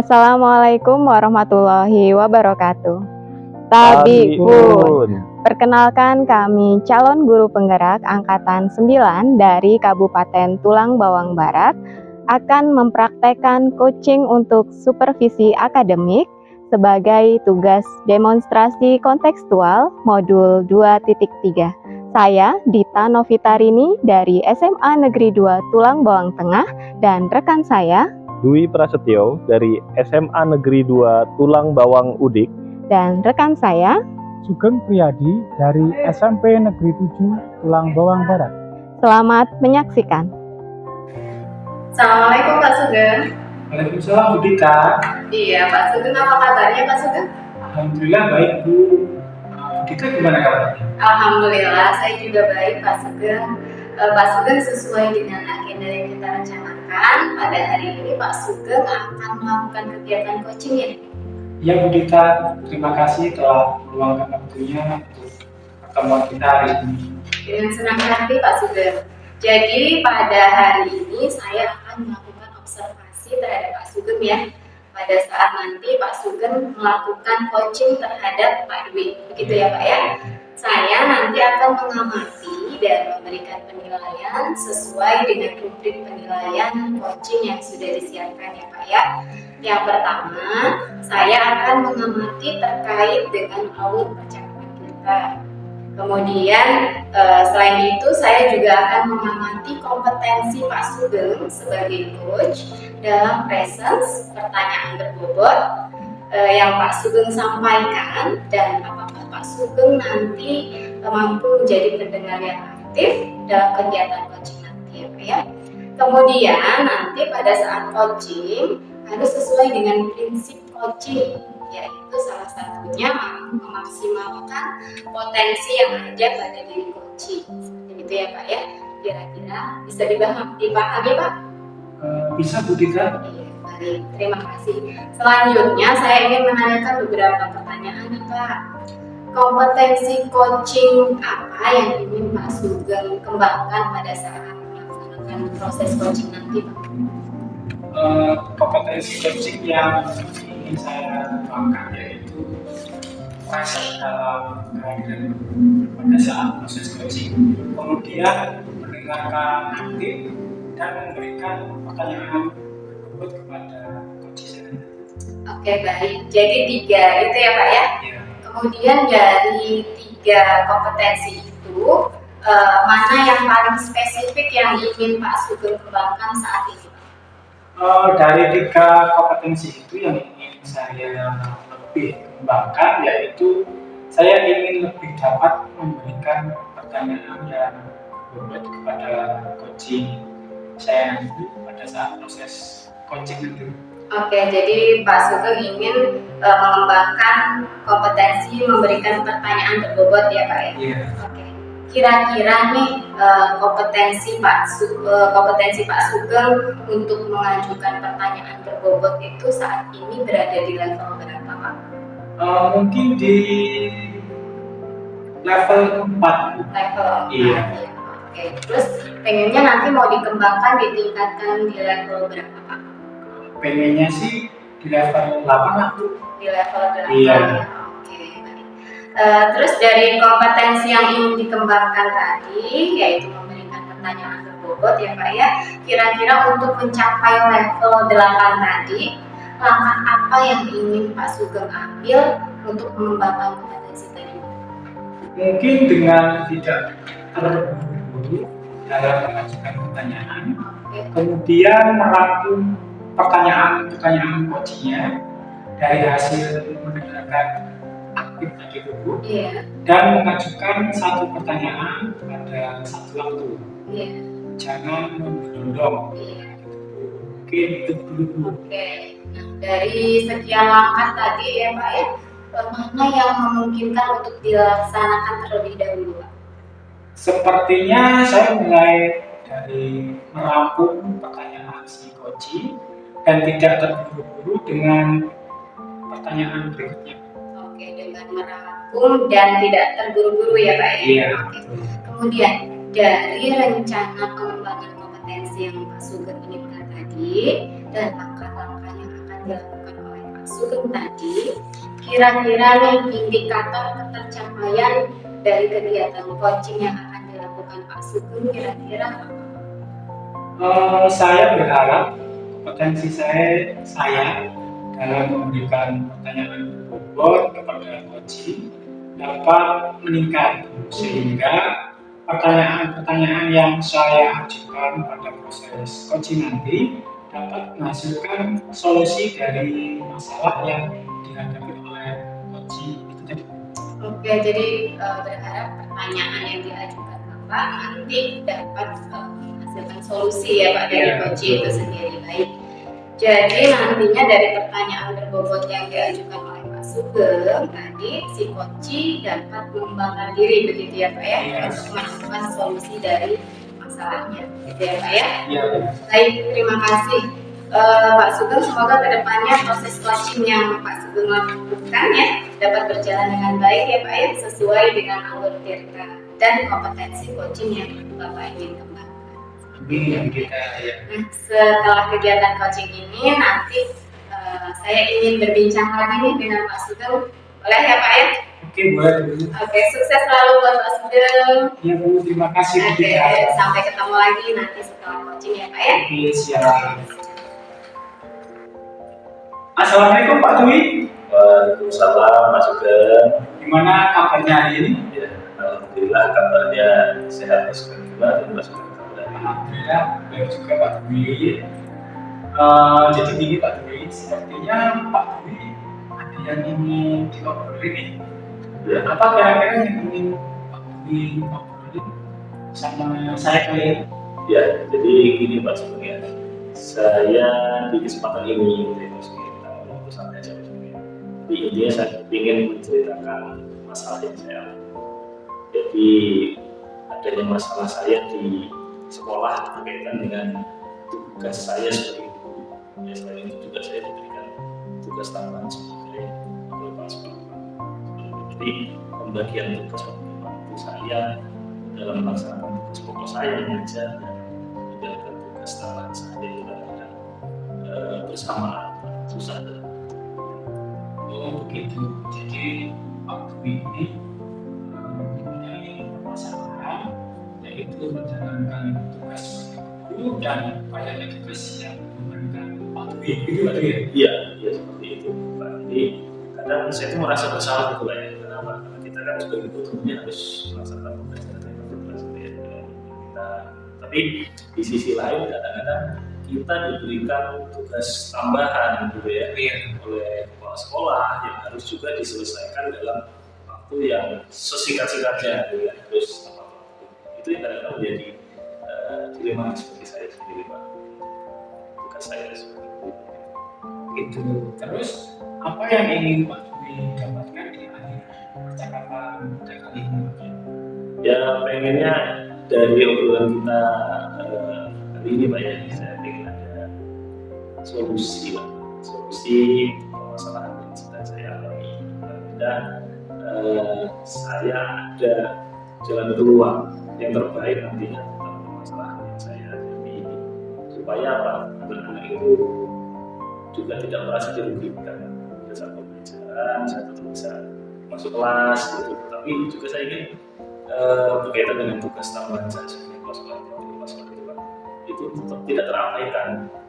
Assalamualaikum warahmatullahi wabarakatuh. Tabikun. Tabikun. Perkenalkan, kami calon guru penggerak Angkatan 9 dari Kabupaten Tulang Bawang Barat akan mempraktekkan coaching untuk supervisi akademik sebagai tugas demonstrasi kontekstual modul 2.3. Saya Dita Novitarini dari SMA Negeri 2 Tulang Bawang Tengah dan rekan saya Dwi Prasetyo dari SMA Negeri 2 Tulang Bawang Udik dan rekan saya Sugeng Priyadi dari SMP Negeri 7 Tulang Bawang Barat. Selamat menyaksikan. Assalamualaikum Pak Sugeng. Waalaikumsalam Bu Dita. Iya Pak Sugeng, apa kabarnya Pak Sugeng? Alhamdulillah baik Bu. Bu Dita gimana kabarnya? Alhamdulillah saya juga baik Pak Sugeng. Pak Sugeng, sesuai dengan agenda yang kita rencanakan pada hari ini Pak Sugeng akan melakukan kegiatan coaching ya? Ya Bu Dita, terima kasih telah meluangkan waktunya untuk pertemuan kita hari ini. Dengan senang hati Pak Sugeng. Jadi pada hari ini saya akan melakukan observasi terhadap Pak Sugeng ya. Pada saat nanti Pak Sugeng melakukan coaching terhadap Pak Dwi, begitu ya Pak ya. Saya nanti akan mengamati dan memberikan penilaian sesuai dengan rubrik penilaian coaching yang sudah disiapkan ya Pak ya. Yang pertama, saya akan mengamati terkait dengan alur percakapan kita. Kemudian selain itu saya juga akan mengamati kompetensi Pak Sugeng sebagai coach dalam presence pertanyaan berbobot yang Pak Sugeng sampaikan, dan apakah Pak Sugeng nanti mampu menjadi pendengar yang aktif dalam kegiatan coaching nanti ya Pak ya. Kemudian nanti pada saat coaching harus sesuai dengan prinsip coaching, yaitu salah satunya memaksimalkan potensi yang ada pada diri coaching. Begitu ya Pak ya. Kira-kira bisa dipahami Pak? Bisa Bu Dita? Iya, baik. Terima kasih. Selanjutnya saya ingin menanyakan beberapa pertanyaan nih Pak. Kompetensi coaching apa yang ingin Pak Sugeng kembangkan pada saat melaksanakan proses coaching nanti Pak? Kompetensi coaching yang ingin saya kembangkan yaitu proses dalam kehadiran pada saat proses coaching, kemudian mendengarkan aktif dan memberikan pertanyaan berbobot kepada coach saya. Oke, baik. Jadi 3 itu ya Pak ya. Ya. Kemudian dari 3 kompetensi itu mana yang paling spesifik yang ingin Pak Sugeng kembangkan saat ini? Dari 3 kompetensi itu yang ingin saya lebih kembangkan yaitu saya ingin lebih dapat memberikan pertanyaan yang berbobot kepada coaching saya nanti pada saat proses coaching nanti. Oke, jadi Pak Sugeng ingin mengembangkan kompetensi memberikan pertanyaan berbobot ya Pak ya? Iya. Oke. Kira-kira nih kompetensi Pak Sugeng untuk mengajukan pertanyaan berbobot itu saat ini berada di level berapa Pak? Mungkin di level 4. Level 4. Iya. Ya. Oke. Terus pengennya nanti mau dikembangkan ditingkatkan di level berapa Pak? Pengennya sih di level 8 lah Bu. Di level 8. Iya. Oke, baik. Terus dari kompetensi yang ingin dikembangkan tadi, yaitu memberikan pertanyaan berbobot ya Pak ya, kira-kira untuk mencapai level 8 tadi, langkah apa yang ingin Pak Sugeng ambil untuk mengembangkan kompetensi tadi? Mungkin dengan tidak terburu-buru dalam mengajukan pertanyaan, kemudian merangkum pertanyaan coachingnya dari hasil mendengarkan aktif tadi Bu, dan mengajukan satu pertanyaan pada satu waktu. Jangan mendondong. Mungkin itu dulu Bu. Oke. Nah, dari sekian langkah tadi ya Pak ya, mana yang memungkinkan untuk dilaksanakan terlebih dahulu Pak? Sepertinya saya mulai dari merangkum pertanyaan si coaching dan tidak terburu-buru dengan pertanyaan berikutnya. Oke, dengan merangkum dan tidak terburu-buru ya Pak ya? Iya. Oke. Kemudian dari rencana pengembangan kompetensi yang Pak Sugeng inginkan tadi dan langkah-langkah yang akan dilakukan Sugeng tadi, kira-kira nih indikator ketercapaian dari kegiatan coaching yang akan dilakukan Pak Sugeng kira-kira apa? Saya berharap kompetensi saya dalam memberikan pertanyaan berbobot kepada coaching dapat meningkat sehingga pertanyaan-pertanyaan yang saya ajukan pada proses coaching nanti dapat menghasilkan solusi dari masalah yang dihadapi oleh coaching itu tadi. Oke, jadi berharap pertanyaan yang diajukan Bapak nanti dapat menghasilkan solusi ya Pak dari coaching itu sendiri. Baik. Jadi nantinya dari pertanyaan berbobot yang diajukan oleh Pak Sugeng tadi, si coaching dapat mengembangkan diri begitu ya Pak ya, untuk menemukan solusi dari masalahnya, gitu ya Pak ya. Iya. Baik, terima kasih Pak Sugeng. Semoga kedepannya proses coaching yang Pak Sugeng lakukan ya dapat berjalan dengan baik ya Pak ya, sesuai dengan alur tirta dan kompetensi coaching yang Bapak ingin kembangkan. Amin kita ya. Nah, setelah kegiatan coaching ini nanti saya ingin berbincang lagi nih dengan Pak Sugeng, boleh ya Pak ya? Oke, boleh Bu. Oke, sukses selalu buat Pak Sugeng. Ya Bu, terima kasih Bu. Oke, sampai ketemu lagi nanti setelah coaching ya Pak ya. Oke, siap. Assalamualaikum Pak Dwi. Waalaikumsalam Mas Sugeng. Gimana kabarnya hari ini? Ya, alhamdulillah kabarnya sehat Mas Sugeng. Gimana Mas Sugeng? Alhamdulillah baik juga Pak Dwi. Jadi gini Pak Dwi, sepertinya Pak Dwi ada yang ingin diobrolin nih. Ya, Apa kira-kira yang ingin Pak Dwi obrolin sama saya kali ini? ya, jadi gini Pak Sugeng ya. Saya di kesempatan ini Mas Sugeng kita ngobrol santai aja Mas Sugeng. Jadi intinya saya ingin menceritakan masalah yang saya alami. Jadi adanya masalah saya di sekolah berkaitan dengan tugas saya sebagai guru. Ya, selain itu juga saya diberikan tugas tambahan sebagai kepala sekolah. Jadi pembagian tugas waktu saya dalam melaksanakan tugas pokok saya mengajar dan menjalankan tugas tambahan saya itu kadang-kadang bersamaan susah. Oh begitu. Jadi Pak Dwi ini mempunyai permasalahan yaitu menjalankan tugas sebagai guru dan banyak tugas yang diberikan Pak Dwi. Gitu Pak Dwi. Iya, iya seperti itu Pak. Jadi kadang saya itu merasa bersalah gitu Pak ya. Kenapa? Karena kita kan sebagai guru tentunya harus melaksanakan pembelajaran yang berbeda ya dengan kita. Tapi di sisi lain kadang-kadang kita diberikan tugas tambahan gitu ya oleh kepala sekolah yang harus juga diselesaikan dalam waktu yang sesingkat-singkatnya gitu ya. Terus itu yang kadang-kadang menjadi dilema seperti saya sendiri Pak. Tugas saya seperti itu. Gitu. Terus apa yang ingin Pak Dwi dapatkan di akhir percakapan kita kali ini? Ya pengennya dari obrolan kita kali ini Pak ya, saya ingin ada solusi Pak, solusi permasalahan yang sedang saya alami dan saya ada jalan keluar yang terbaik nantinya tentang permasalahan yang saya hadapi supaya apa anak-anak itu juga tidak merasa dirugikan pada saat pembelajaran, saya tetap bisa masuk kelas gitu. Tapi juga saya ingin berkaitan dengan tugas tambahan saya sebagai kelas itu Pak, itu tetap tidak terabaikan,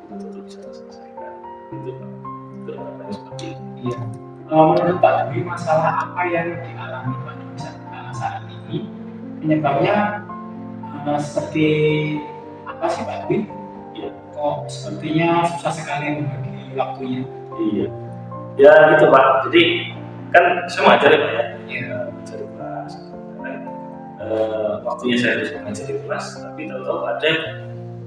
itu tetap bisa terselesaikan itu Pak. Itu harapannya seperti itu. Iya. Menurut Pak Dwi, masalah apa yang dialami Pak Dwi saat ini? Penyebabnya seperti apa sih Pak Dwi? Iya. Kok sepertinya susah sekali membagi waktunya? Iya. Ya gitu Pak. Jadi kan saya mengajar ya Pak ya. Iya. Mengajar di kelas. Waktunya saya harus mengajar di kelas, tapi tahu-tahu ada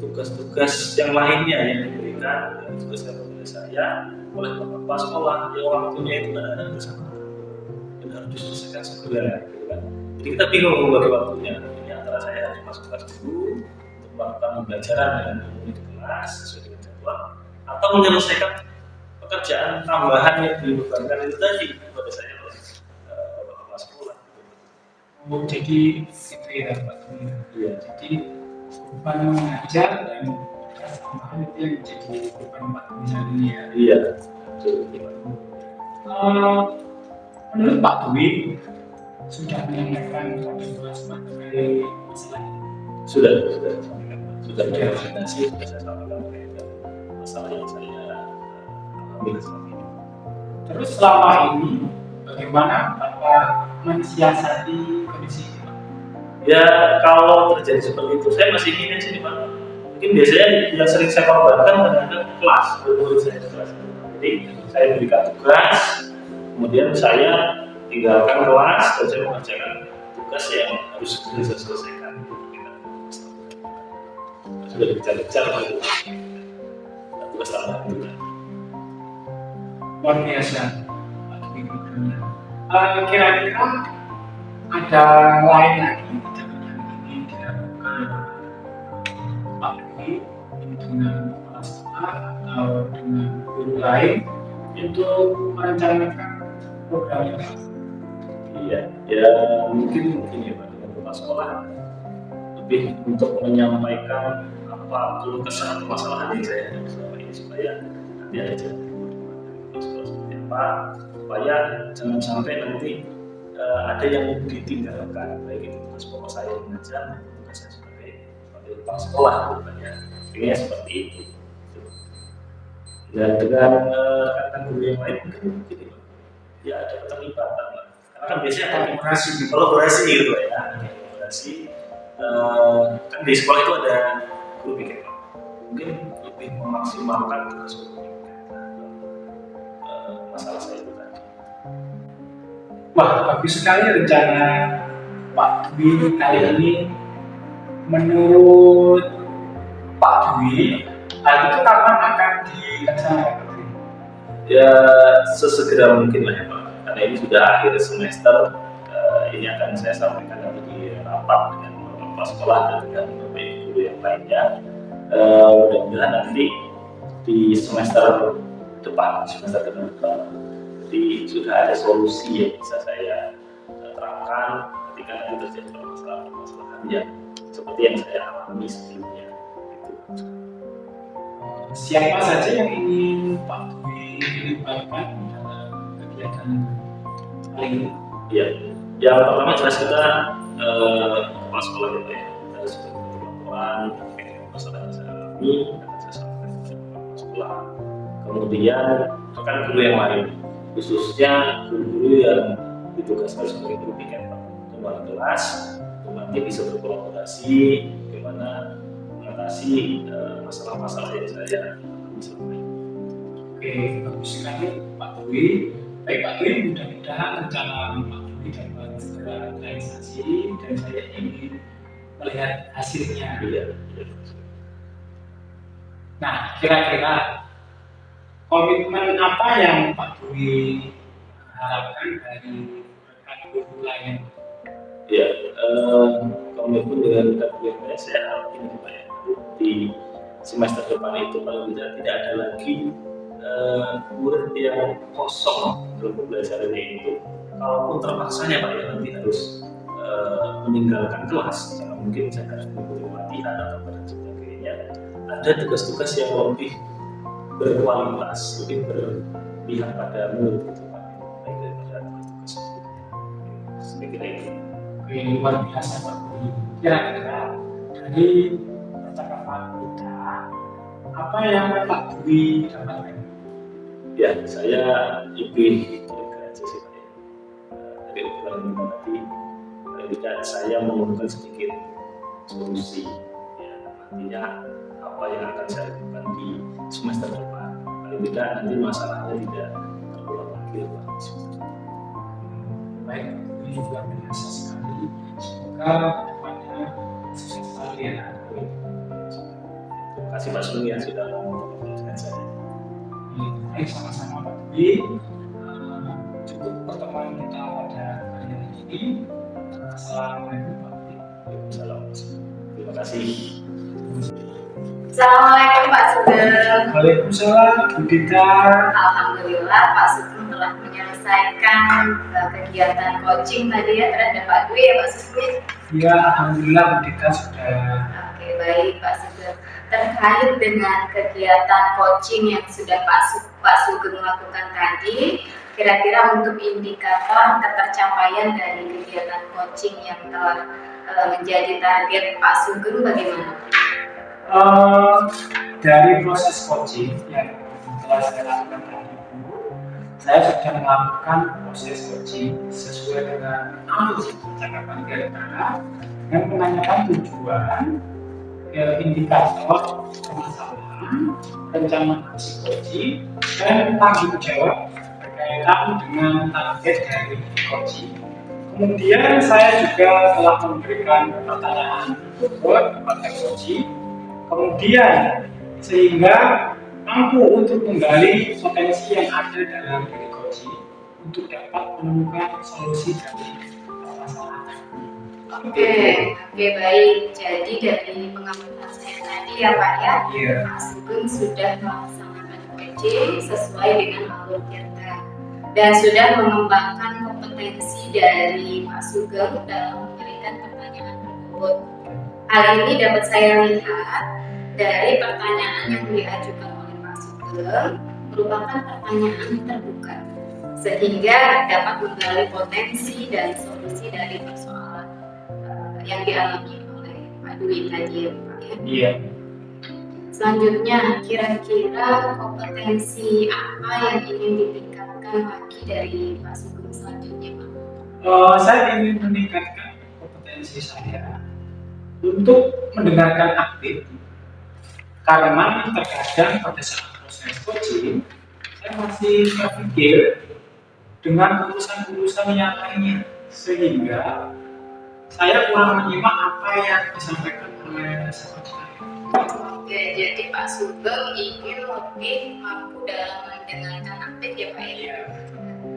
tugas-tugas yang lainnya yang diberikan dari tugas saya oleh kepala sekolah yang waktunya itu kadang-kadang bersamaan dan harus diselesaikan segera gitu kan. Jadi kita bingung membagi waktunya. Ini antara saya harus masuk kelas dulu untuk melakukan pembelajaran dengan murid di kelas sesuai dengan jadwal atau menyelesaikan pekerjaan tambahan yang dibebankan itu tadi kepada saya oleh kepala sekolah. Oh, jadi itu ya Pak Dwi. Iya. Jadi beban mengajar dan tugas tambahan itu yang jadi beban Pak Dwi saat ini ya. Iya. Betul. Eh, menurut Pak Dwi sudah menyampaikan kepada terkait masalah ini. Sudah rekomendasi, sudah saya sampaikan terkait masalah yang saya alami selama ini. Terus selama ini bagaimana Bapak mensiasati kondisi ini, Pak? Ya kalau terjadi seperti itu saya masih ingin sih Pak. Mungkin biasanya yang sering saya korbankan adalah kelas, murid saya di kelas. Jadi saya berikan tugas, kemudian saya tinggalkan kelas dan saya mengerjakan tugas yang harus segera saya selesaikan. Sudah dikejar-kejar gitu. Tugas tambahan itu kan. Luar biasa Pak Dwi. Kira-kira ada lain lagi kegiatan yang ingin dilakukan Pak Dwi dengan kepala sekolah atau dengan guru lain untuk merencanakan programnya, Pak? Iya, ya mungkin ya Pak dengan kepala sekolah lebih untuk menyampaikan apa keluh kesah atau masalah yang saya hadapi selama ini supaya nanti ada jalan seperti apa supaya jangan sampai nanti ada yang ditinggalkan baik itu tugas pokok saya mengajar maupun tugas saya sebagai kepala sekolah bukannya intinya seperti itu. Dan dengan rekan-rekan guru yang lain mungkin ya ada keterlibatan lah. Karena kan biasanya kolaborasi gitu ya. Kolaborasi kan di sekolah itu ada guru PKK. Mungkin lebih memaksimalkan tugas guru PKK. Masalah saya itu tadi. Wah, bagus sekali rencana Pak Dwi kali ini. Menurut Pak Dwi, hal itu kapan akan dilaksanakan, Pak Dwi? Ya sesegera mungkin lah ya Pak. Karena ini sudah akhir semester, ini akan saya sampaikan nanti di rapat dengan kepala sekolah dan dengan guru yang lainnya. Mudah-mudahan nanti di semester depan, jadi sudah ada solusi yang bisa saya terapkan ketika nanti terjadi permasalahan yang seperti yang saya alami sebelumnya. Gitu. Siapa saja yang ingin Pak Dwi dilibatkan dalam kegiatan kali ini? Ya, yang pertama jelas kita kepala sekolah itu ya, kita sebagai laporan masalah yang saya alami, akan saya sampaikan ke kepala sekolah. Kemudian rekan guru yang lain, khususnya guru-guru yang ditugaskan sebagai guru PKK, kepala kelas, nanti bisa berkolaborasi bagaimana mengatasi masalah-masalah yang saya alami selama ini. Oke, bagus sekali Pak Dwi. Baik Pak Dwi, mudah-mudahan rencana Pak Dwi dapat segera realisasi dan saya ingin melihat hasilnya. Iya. Nah, kira-kira komitmen apa yang Pak Dwi harapkan dari rekan guru lain? Ya, komitmen dengan rekan guru saya harap ini Pak ya, di semester depan itu kalau tidak ada lagi murid yang kosong dalam pembelajarannya itu, kalaupun terpaksanya Pak ya nanti harus meninggalkan kelas, karena mungkin saya harus mengikuti latihan atau dan sebagainya. Ada tugas-tugas yang lebih berkualitas, lebih berpihak pada murid gitu Pak, baik daripada tugas-tugas sebelumnya. Saya kira itu. Oke, luar biasa Pak Dwi. Kira-kira dari percakapan kita, apa yang Pak Dwi dapatkan? Ya, saya lebih aja sih Pak ya. Dari obrolan kita tadi, paling tidak saya menemukan sedikit solusi. Ya, nantinya apa yang akan saya lakukan di semester depan. Paling tidak nanti masalahnya tidak terulang lagi Pak. Baik, ini luar biasa sekali. Semoga kedepannya sukses selalu ya. Terima kasih Pak Suni yang sudah mau ngobrol dengan saya. Baik, sama-sama Pak Dwi. Cukup pertemuan kita pada hari ini. Assalamualaikum Pak Dwi. Waalaikumsalam. Terima kasih. Assalamualaikum Pak Sugeng. Waalaikumsalam Bu Dita. Alhamdulillah Pak Sugeng telah menyelesaikan kegiatan coaching tadi ya terhadap Pak Dwi ya Pak Sugeng. Ya, alhamdulillah Bu Dita sudah. Oke, baik Pak Sugeng. Terkait dengan kegiatan coaching yang sudah Pak Sugeng lakukan tadi, kira-kira untuk indikator ketercapaian dari kegiatan coaching yang telah menjadi target Pak Sugeng bagaimana? Dari proses coaching yang telah saya lakukan tadi, saya sudah melakukan proses coaching sesuai dengan alur percakapan gara-gara dengan menanyakan tujuan, indikator permasalahan, rencana aksi coaching, dan tanggung jawab berkaitan dengan target dari coaching. Kemudian saya juga telah memberikan pertanyaan kepada coaching, kemudian sehingga mampu untuk menggali potensi yang ada dalam diri coaching untuk dapat menemukan solusi dari permasalahan. Oke, baik. Jadi dari pengamatan saya tadi ya Pak ya, Pak Sugeng sudah melaksanakan coaching sesuai dengan alur kita dan sudah mengembangkan kompetensi dari Pak Sugeng dalam memberikan pertanyaan tersebut. Hal ini dapat saya lihat dari pertanyaan yang diajukan oleh Pak Sugeng merupakan pertanyaan terbuka, sehingga dapat menggali potensi dan solusi dari persoalan yang dialami oleh Pak Dwi tadi ya Pak ya. Iya. Selanjutnya, kira-kira kompetensi apa yang ingin ditingkatkan lagi dari Pak Sugeng selanjutnya Pak? Saya ingin meningkatkan kompetensi saya untuk mendengarkan aktif, karena terkadang pada saat proses coaching saya masih terpikir dengan urusan-urusan yang lainnya, sehingga saya kurang menyimak apa yang disampaikan oleh sahabat saya. Oke, jadi Pak Sugeng ingin lebih mampu dalam mendengarkan aktif ya Pak ya.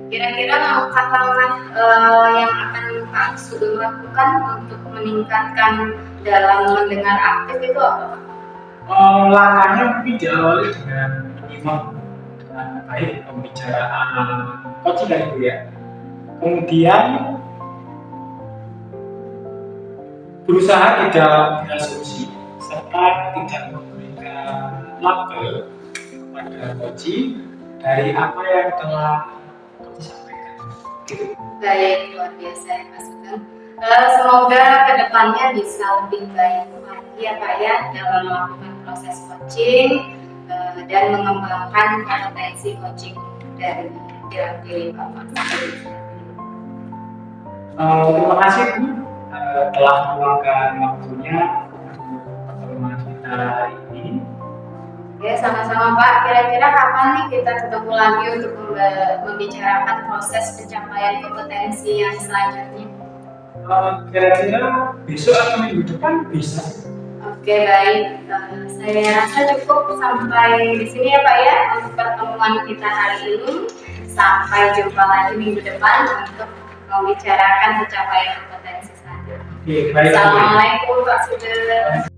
Kira-kira langkah-langkah yang akan Pak Sugeng lakukan untuk meningkatkan dalam mendengar aktif itu apa Pak? Langkahnya mungkin diawali dengan menyimak dengan baik pembicaraan coaching dari dia. Kemudian berusaha tidak berasumsi serta tidak memberikan label kepada coaching dari apa yang telah disampaikan. Gitu. Baik, luar biasa ya Pak Sugeng. Semoga kedepannya bisa lebih baik lagi ya Pak ya dalam melakukan proses coaching dan mengembangkan kompetensi coaching dari diri Bapak Sugeng. Terima kasih Bu telah meluangkan waktunya untuk pertemuan kita hari ini. Ya, sama-sama Pak. Kira-kira kapan nih kita ketemu lagi untuk membicarakan proses pencapaian kompetensi yang selanjutnya? Kira-kira besok atau minggu depan bisa. Oke, baik. Saya rasa cukup sampai di sini ya Pak ya untuk pertemuan kita hari ini. Sampai jumpa lagi minggu depan untuk membicarakan pencapaian kompetensi selanjutnya. Oke, baik. Assalamualaikum Pak Sugeng.